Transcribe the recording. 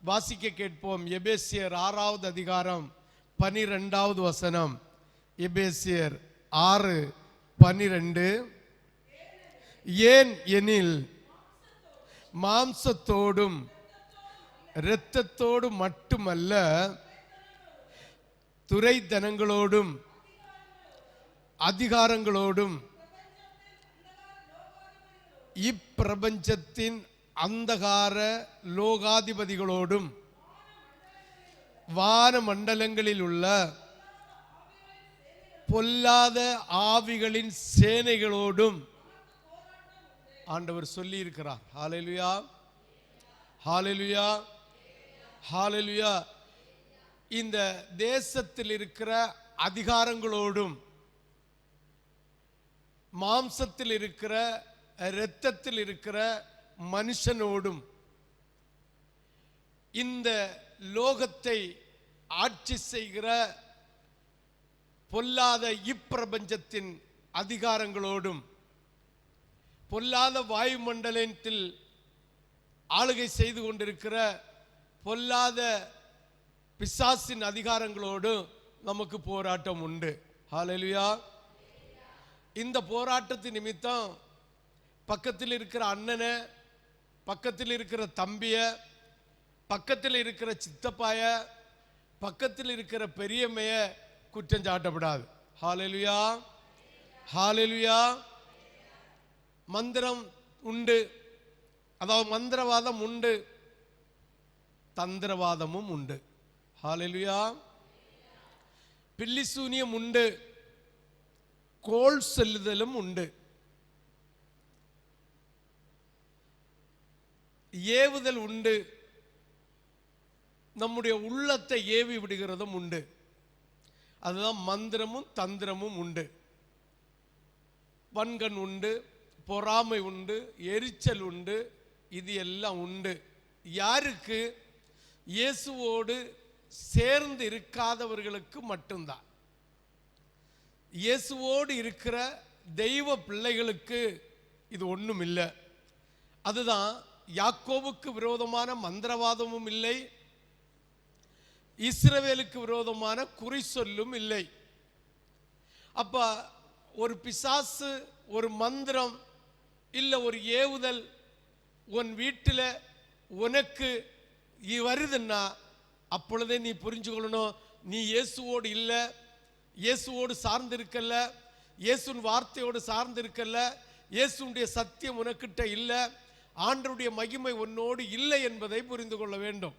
வாசிக்க கேட்போம். எபேசியர் 6வது அதிகாரம் 12வது வசனம். எபேசியர் 6:12. ஏன் எனில் மாம்சத்தோடும் இரத்தத்தோடும் மட்டுமல்ல, துரைத்தனங்களோடும் அதிகாரங்களோடும் இப்பிரபஞ்சத்தின் அந்தகார லோகாதிபதிகளோடும் வான மண்டலங்களில் உள்ள பொல்லாத ஆவிகளின் சேனைகளோடும் ஆண்டவர் சொல்லி இருக்கிறார். ஹல்லேலூயா, ஹல்லேலூயா, ஹல்லேலூயா. இந்த தேசத்தில் இருக்கிற அதிகாரங்களோடும் மாம்சத்தில் இருக்கிற இரத்தத்தில் இருக்கிற மனுஷனோடும் இந்த லோகத்தை ஆட்சி செய்கிற பொல்லாத இப்பிரபஞ்சத்தின் அதிகாரங்களோடும் பொல்லாத வாயுமண்டலத்தில் ஆளுகை செய்து கொண்டிருக்கிற பொல்லாத பிசாசின் அதிகாரங்களோடு நமக்கு போராட்டம் உண்டு. ஹல்லேலூயா. இந்த போராட்டத்தின் நிமித்தம் பக்கத்தில் இருக்கிற அண்ணனை, பக்கத்தில் இருக்கிற தம்பிய, பக்கத்தில் இருக்கிற சித்தப்பாய, பக்கத்தில் இருக்கிற பெரியம்மைய குற்றம் சாட்டப்படாது. ஹல்லேலூயா, ஹல்லேலூயா. மந்திரம் உண்டு, அதாவது மந்திரவாதம் உண்டு, தந்திரவாதமும் உண்டு. ஹல்லேலூயா. பில்லிசூனியம் உண்டு, கோல் செல்லுதலும் உண்டு, ஏவுதல் உண்டு, நம்முடைய உள்ளத்தை ஏவி விடுகிறதும் உண்டு. அதுதான் மந்திரமும் தந்திரமும் உண்டு. வன்கண் உண்டு, பொறாமை உண்டு, எரிச்சல் உண்டு, இது எல்லாம் உண்டு. யாருக்கு? இயேசுவோடு சேர்ந்து இருக்காதவர்களுக்கு மட்டும்தான். இயேசுவோடு இருக்கிற தெய்வ பிள்ளைகளுக்கு இது ஒன்றும் இல்லை. அதுதான் யாக்கோபுக்கு விரோதமான மந்திரவாதமும் இல்லை, இஸ்ரவேலுக்கு விரோதமான குறி சொல்லும் இல்லை. அப்ப ஒரு பிசாசு, ஒரு மந்திரம், இல்லை ஒரு ஏவுதல் உன் வீட்டில் உனக்கு வருதுன்னா அப்பொழுதே நீ புரிஞ்சுக்கொள்ளணும், நீ இயேசுவோடு இல்லை, இயேசுவோடு சார்ந்திருக்கல, இயேசுவின் வார்த்தையோடு சார்ந்திருக்கல, இயேசுடைய சத்தியம் உனக்கிட்ட இல்லை, ஆண்டவருடைய மகிமை உன்னோடு இல்லை என்பதை புரிந்து கொள்ள வேண்டும்.